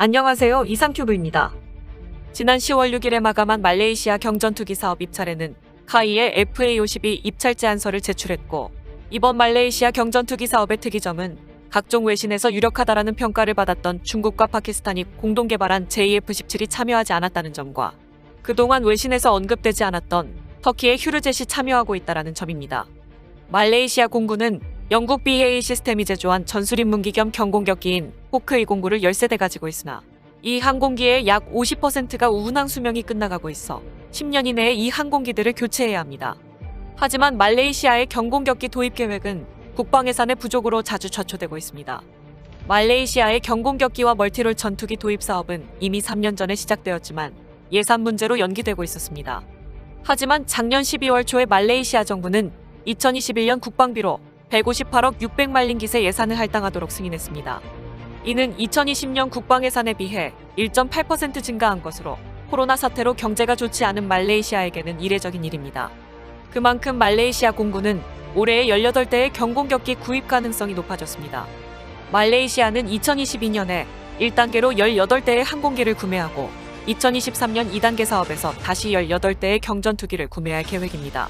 안녕하세요. 이상큐브입니다. 지난 10월 6일에 마감한 말레이시아 경전투기 사업 입찰에는 카이의 FA-52 입찰 제안서를 제출했고, 이번 말레이시아 경전투기 사업의 특이점은 각종 외신에서 유력하다라는 평가를 받았던 중국과 파키스탄이 공동 개발한 JF-17이 참여하지 않았다는 점과 그동안 외신에서 언급되지 않았던 터키의 휴르젯이 참여하고 있다는 점입니다. 말레이시아 공군은 영국 BAE 시스템이 제조한 전술임 무기 겸 경공격기인 호크 209를 10세대 가지고 있으나 이 항공기의 약 50%가 운항 수명이 끝나가고 있어 10년 이내에 이 항공기들을 교체해야 합니다. 하지만 말레이시아의 경공격기 도입 계획은 국방 예산의 부족으로 자주 좌초되고 있습니다. 말레이시아의 경공격기와 멀티롤 전투기 도입 사업은 이미 3년 전에 시작되었지만 예산 문제로 연기되고 있었습니다. 하지만 작년 12월 초에 말레이시아 정부는 2021년 국방비로 158억 600만 링깃의 예산을 할당하도록 승인했습니다. 이는 2020년 국방 예산에 비해 1.8% 증가한 것으로 코로나 사태로 경제가 좋지 않은 말레이시아에게는 이례적인 일입니다. 그만큼 말레이시아 공군은 올해에 18대의 경공격기 구입 가능성이 높아졌습니다. 말레이시아는 2022년에 1단계로 18대의 항공기를 구매하고 2023년 2단계 사업에서 다시 18대의 경전투기를 구매할 계획입니다.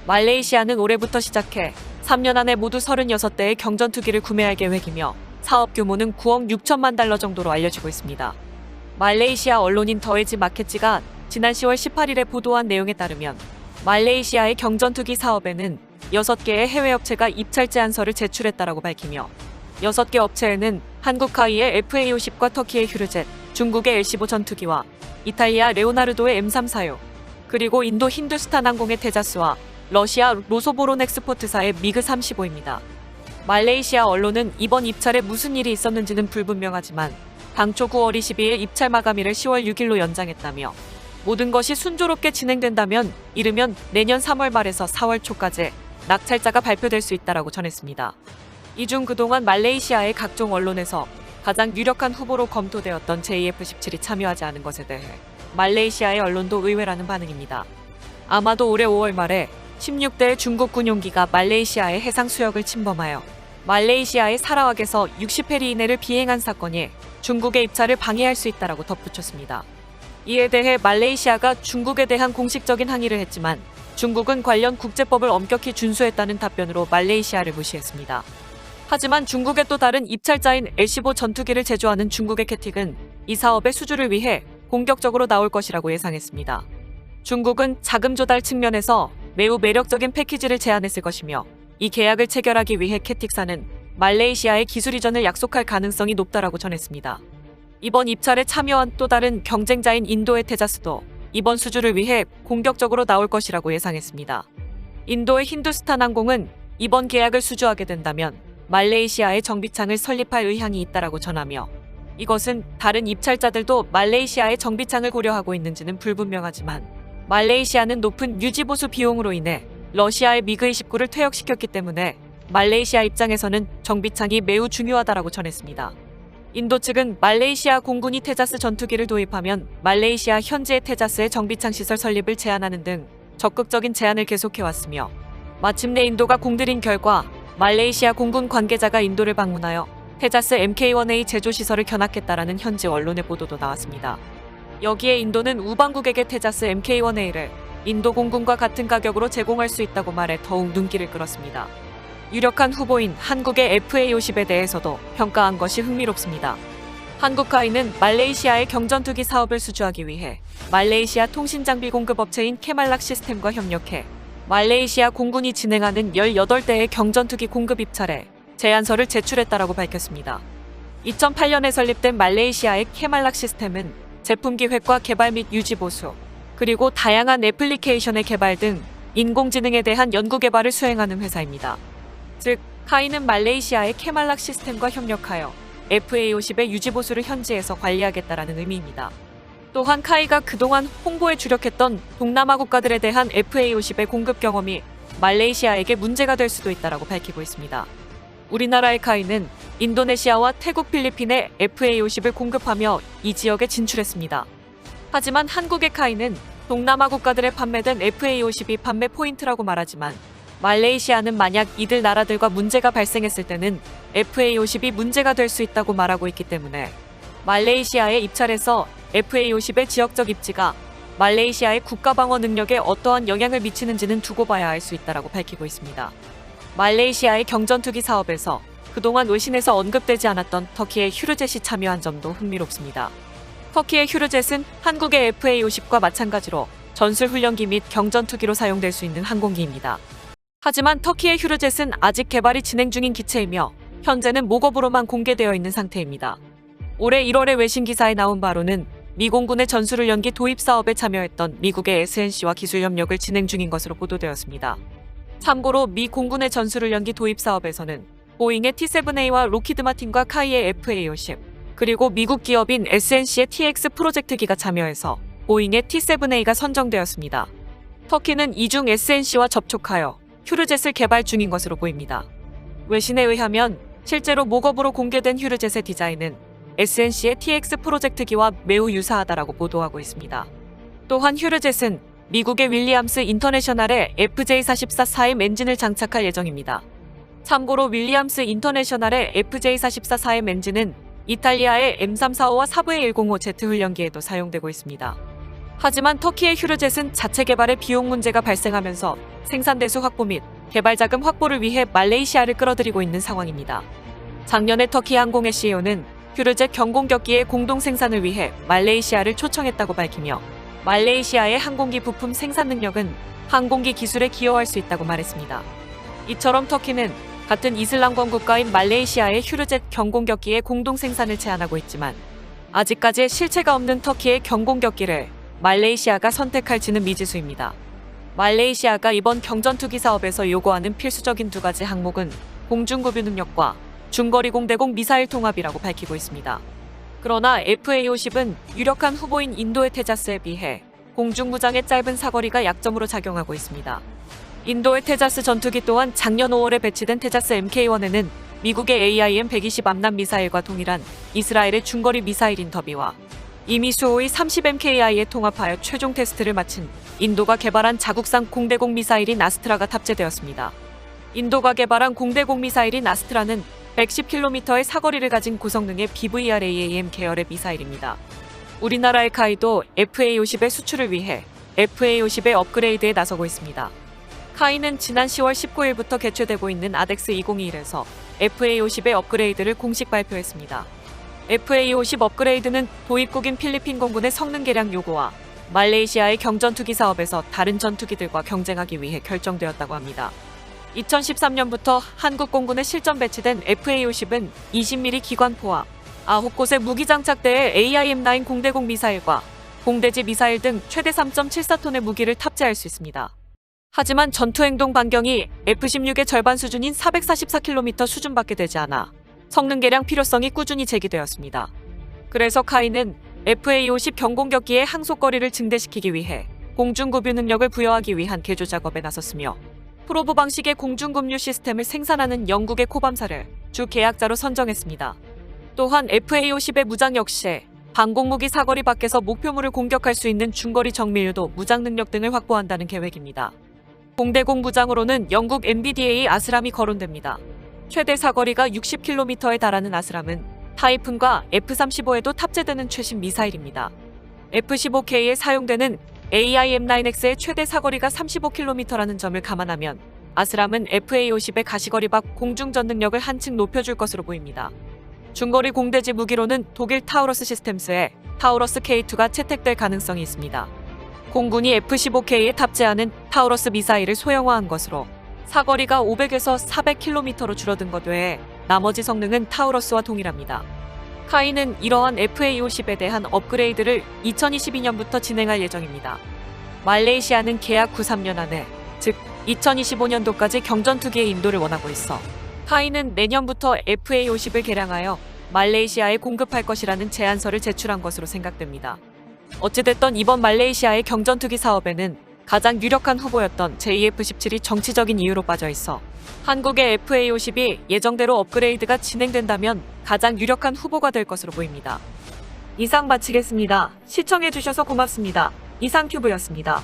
말레이시아는 올해부터 시작해 3년 안에 모두 36대의 경전투기를 구매할 계획이며 사업 규모는 9억 6천만 달러 정도로 알려지고 있습니다. 말레이시아 언론인 더에지 마켓지가 지난 10월 18일에 보도한 내용에 따르면 말레이시아의 경전투기 사업에는 6개의 해외 업체가 입찰 제안서를 제출했다라고 밝히며 6개 업체에는 한국 카이의 FA-50과 터키의 휴르젯, 중국의 L-15 전투기와 이탈리아 레오나르도의 M346, 그리고 인도 힌두스탄 항공의 테자스와 러시아 로소보론엑스포트사의 미그 35입니다. 말레이시아 언론은 이번 입찰에 무슨 일이 있었는지는 불분명하지만 당초 9월 22일 입찰 마감일을 10월 6일로 연장했다며 모든 것이 순조롭게 진행된다면 이르면 내년 3월 말에서 4월 초까지 낙찰자가 발표될 수 있다라고 전했습니다. 이 중 그동안 말레이시아의 각종 언론에서 가장 유력한 후보로 검토되었던 JF-17이 참여하지 않은 것에 대해 말레이시아의 언론도 의외라는 반응입니다. 아마도 올해 5월 말에 16대의 중국 군용기가 말레이시아의 해상 수역을 침범하여 말레이시아의 사라왁에서 60해리 이내를 비행한 사건이 중국의 입찰을 방해할 수 있다라고 덧붙였습니다. 이에 대해 말레이시아가 중국에 대한 공식적인 항의를 했지만 중국은 관련 국제법을 엄격히 준수했다는 답변으로 말레이시아를 무시했습니다. 하지만 중국의 또 다른 입찰자인 L-15 전투기를 제조하는 중국의 캐틱은 이 사업의 수주를 위해 공격적으로 나올 것이라고 예상했습니다. 중국은 자금 조달 측면에서 매우 매력적인 패키지를 제안했을 것이며 이 계약을 체결하기 위해 캐틱사는 말레이시아의 기술 이전을 약속할 가능성이 높다라고 전했습니다. 이번 입찰에 참여한 또 다른 경쟁자인 인도의 테자스도 이번 수주를 위해 공격적으로 나올 것이라고 예상했습니다. 인도의 힌두스탄 항공은 이번 계약을 수주하게 된다면 말레이시아의 정비창을 설립할 의향이 있다라고 전하며 이것은 다른 입찰자들도 말레이시아의 정비창을 고려하고 있는지는 불분명하지만 말레이시아는 높은 유지보수 비용으로 인해 러시아의 미그-29를 퇴역시켰기 때문에 말레이시아 입장에서는 정비창이 매우 중요하다라고 전했습니다. 인도 측은 말레이시아 공군이 테자스 전투기를 도입하면 말레이시아 현지의 테자스의 정비창 시설 설립을 제한하는 등 적극적인 제안을 계속해왔으며 마침내 인도가 공들인 결과 말레이시아 공군 관계자가 인도를 방문하여 테자스 MK-1A 제조 시설을 견학했다라는 현지 언론의 보도도 나왔습니다. 여기에 인도는 우방국에게 테자스 MK-1A를 인도 공군과 같은 가격으로 제공할 수 있다고 말해 더욱 눈길을 끌었습니다. 유력한 후보인 한국의 FA-50에 대해서도 평가한 것이 흥미롭습니다. 한국카이는 말레이시아의 경전투기 사업을 수주하기 위해 말레이시아 통신장비 공급 업체인 케말락 시스템과 협력해 말레이시아 공군이 진행하는 18대의 경전투기 공급 입찰에 제안서를 제출했다라고 밝혔습니다. 2008년에 설립된 말레이시아의 케말락 시스템은 제품 기획과 개발 및 유지 보수, 그리고 다양한 애플리케이션의 개발 등 인공지능에 대한 연구 개발을 수행하는 회사입니다. 즉, 카이는 말레이시아의 케말락 시스템과 협력하여 FA-50의 유지 보수를 현지에서 관리하겠다라는 의미입니다. 또한 카이가 그동안 홍보에 주력했던 동남아 국가들에 대한 FA-50의 공급 경험이 말레이시아에게 문제가 될 수도 있다라고 밝히고 있습니다. 우리나라의 카이는 인도네시아와 태국, 필리핀에 FA-50을 공급하며 이 지역에 진출했습니다. 하지만 한국의 카이는 동남아 국가들에 판매된 FA-50이 판매 포인트라고 말하지만 말레이시아는 만약 이들 나라들과 문제가 발생했을 때는 FA-50이 문제가 될 수 있다고 말하고 있기 때문에 말레이시아에 입찰해서 FA50의 지역적 입지가 말레이시아의 국가방어 능력에 어떠한 영향을 미치는지는 두고 봐야 알 수 있다라고 밝히고 있습니다. 말레이시아의 경전투기 사업에서 그동안 외신에서 언급되지 않았던 터키의 휴르젯이 참여한 점도 흥미롭습니다. 터키의 휴르젯은 한국의 FA50과 마찬가지로 전술훈련기 및 경전투기로 사용될 수 있는 항공기입니다. 하지만 터키의 휴르젯은 아직 개발이 진행 중인 기체이며 현재는 모급으로만 공개되어 있는 상태입니다. 올해 1월에 외신 기사에 나온 바로는 미 공군의 전술훈련기 도입 사업에 참여했던 미국의 SNC와 기술 협력을 진행 중인 것으로 보도되었습니다. 참고로 미 공군의 전술훈련기 도입 사업에서는 보잉의 T-7A와 로키드 마틴과 카이의 FA-50, 그리고 미국 기업인 SNC의 TX 프로젝트기가 참여해서 보잉의 T-7A가 선정되었습니다. 터키는 이중 SNC와 접촉하여 휴르젯을 개발 중인 것으로 보입니다. 외신에 의하면 실제로 모급으로 공개된 휴르젯의 디자인은 SNC의 TX 프로젝트기와 매우 유사하다라고 보도하고 있습니다. 또한 휴르젯은 미국의 윌리엄스 인터내셔널의 FJ44-4M 엔진을 장착할 예정입니다. 참고로 윌리엄스 인터내셔널의 FJ44-4M 엔진은 이탈리아의 M345와 사부의 105Z 훈련기에도 사용되고 있습니다. 하지만 터키의 휴르젯은 자체 개발에 비용 문제가 발생하면서 생산 대수 확보 및 개발 자금 확보를 위해 말레이시아를 끌어들이고 있는 상황입니다. 작년에 터키 항공의 CEO는 휴르젯 경공격기의 공동 생산을 위해 말레이시아를 초청했다고 밝히며 말레이시아의 항공기 부품 생산 능력은 항공기 기술에 기여할 수 있다고 말했습니다. 이처럼 터키는 같은 이슬람권 국가인 말레이시아의 휴르젯 경공격기의 공동 생산을 제안하고 있지만 아직까지 실체가 없는 터키의 경공격기를 말레이시아가 선택할지는 미지수입니다. 말레이시아가 이번 경전투기 사업에서 요구하는 필수적인 두 가지 항목은 공중구비 능력과 중거리 공대공 미사일 통합이라고 밝히고 있습니다. 그러나 FA-50은 유력한 후보인 인도의 테자스에 비해 공중무장의 짧은 사거리가 약점으로 작용하고 있습니다. 인도의 테자스 전투기 또한 작년 5월에 배치된 테자스 MK1에는 미국의 AIM-120 암람 미사일과 동일한 이스라엘의 중거리 미사일인 더비와 이미 수호의 30MKI에 통합하여 최종 테스트를 마친 인도가 개발한 자국산 공대공 미사일인 아스트라가 탑재되었습니다. 인도가 개발한 공대공 미사일인 아스트라는 110km의 사거리를 가진 고성능의 BVRAAM 계열의 미사일입니다. 우리나라의 카이도 FA-50의 수출을 위해 FA-50의 업그레이드에 나서고 있습니다. 카이는 지난 10월 19일부터 개최되고 있는 아덱스 2021에서 FA-50의 업그레이드를 공식 발표했습니다. FA-50 업그레이드는 도입국인 필리핀 공군의 성능 개량 요구와 말레이시아의 경전투기 사업에서 다른 전투기들과 경쟁하기 위해 결정되었다고 합니다. 2013년부터 한국 공군에 실전 배치된 FA-50은 20mm 기관포와 9곳의 무기 장착대에 AIM-9 공대공 미사일과 공대지 미사일 등 최대 3.74톤의 무기를 탑재할 수 있습니다. 하지만 전투행동 반경이 F-16의 절반 수준인 444km 수준밖에 되지 않아 성능 개량 필요성이 꾸준히 제기되었습니다. 그래서 카이는 FA-50 경공격기의 항속거리를 증대시키기 위해 공중급유 능력을 부여하기 위한 개조 작업에 나섰으며 프로브 방식의 공중급유 시스템을 생산하는 영국의 코밤사를 주 계약자로 선정했습니다. 또한 FA-50의 무장 역시 방공무기 사거리 밖에서 목표물을 공격할 수 있는 중거리 정밀유도 무장 능력 등을 확보한다는 계획입니다. 공대공 무장으로는 영국 MBDA 아스람이 거론됩니다. 최대 사거리가 60km에 달하는 아스람은 타이푼과 F-35에도 탑재되는 최신 미사일입니다. F-15K에 사용되는 AIM-9X의 최대 사거리가 35km라는 점을 감안하면 아스람은 FA-50의 가시거리 밖 공중전 능력을 한층 높여줄 것으로 보입니다. 중거리 공대지 무기로는 독일 타우러스 시스템스의 타우러스 K2가 채택될 가능성이 있습니다. 공군이 F-15K에 탑재하는 타우러스 미사일을 소형화한 것으로 사거리가 500에서 400km로 줄어든 것 외에 나머지 성능은 타우러스와 동일합니다. 카이는 이러한 FA-50에 대한 업그레이드를 2022년부터 진행할 예정입니다. 말레이시아는 계약 후 3년 안에, 즉 2025년도까지 경전투기의 인도를 원하고 있어 카이는 내년부터 FA-50을 개량하여 말레이시아에 공급할 것이라는 제안서를 제출한 것으로 생각됩니다. 어찌됐든 이번 말레이시아의 경전투기 사업에는 가장 유력한 후보였던 JF-17이 정치적인 이유로 빠져 있어 한국의 FA-50이 예정대로 업그레이드가 진행된다면 가장 유력한 후보가 될 것으로 보입니다. 이상 마치겠습니다. 시청해주셔서 고맙습니다. 이상큐브였습니다.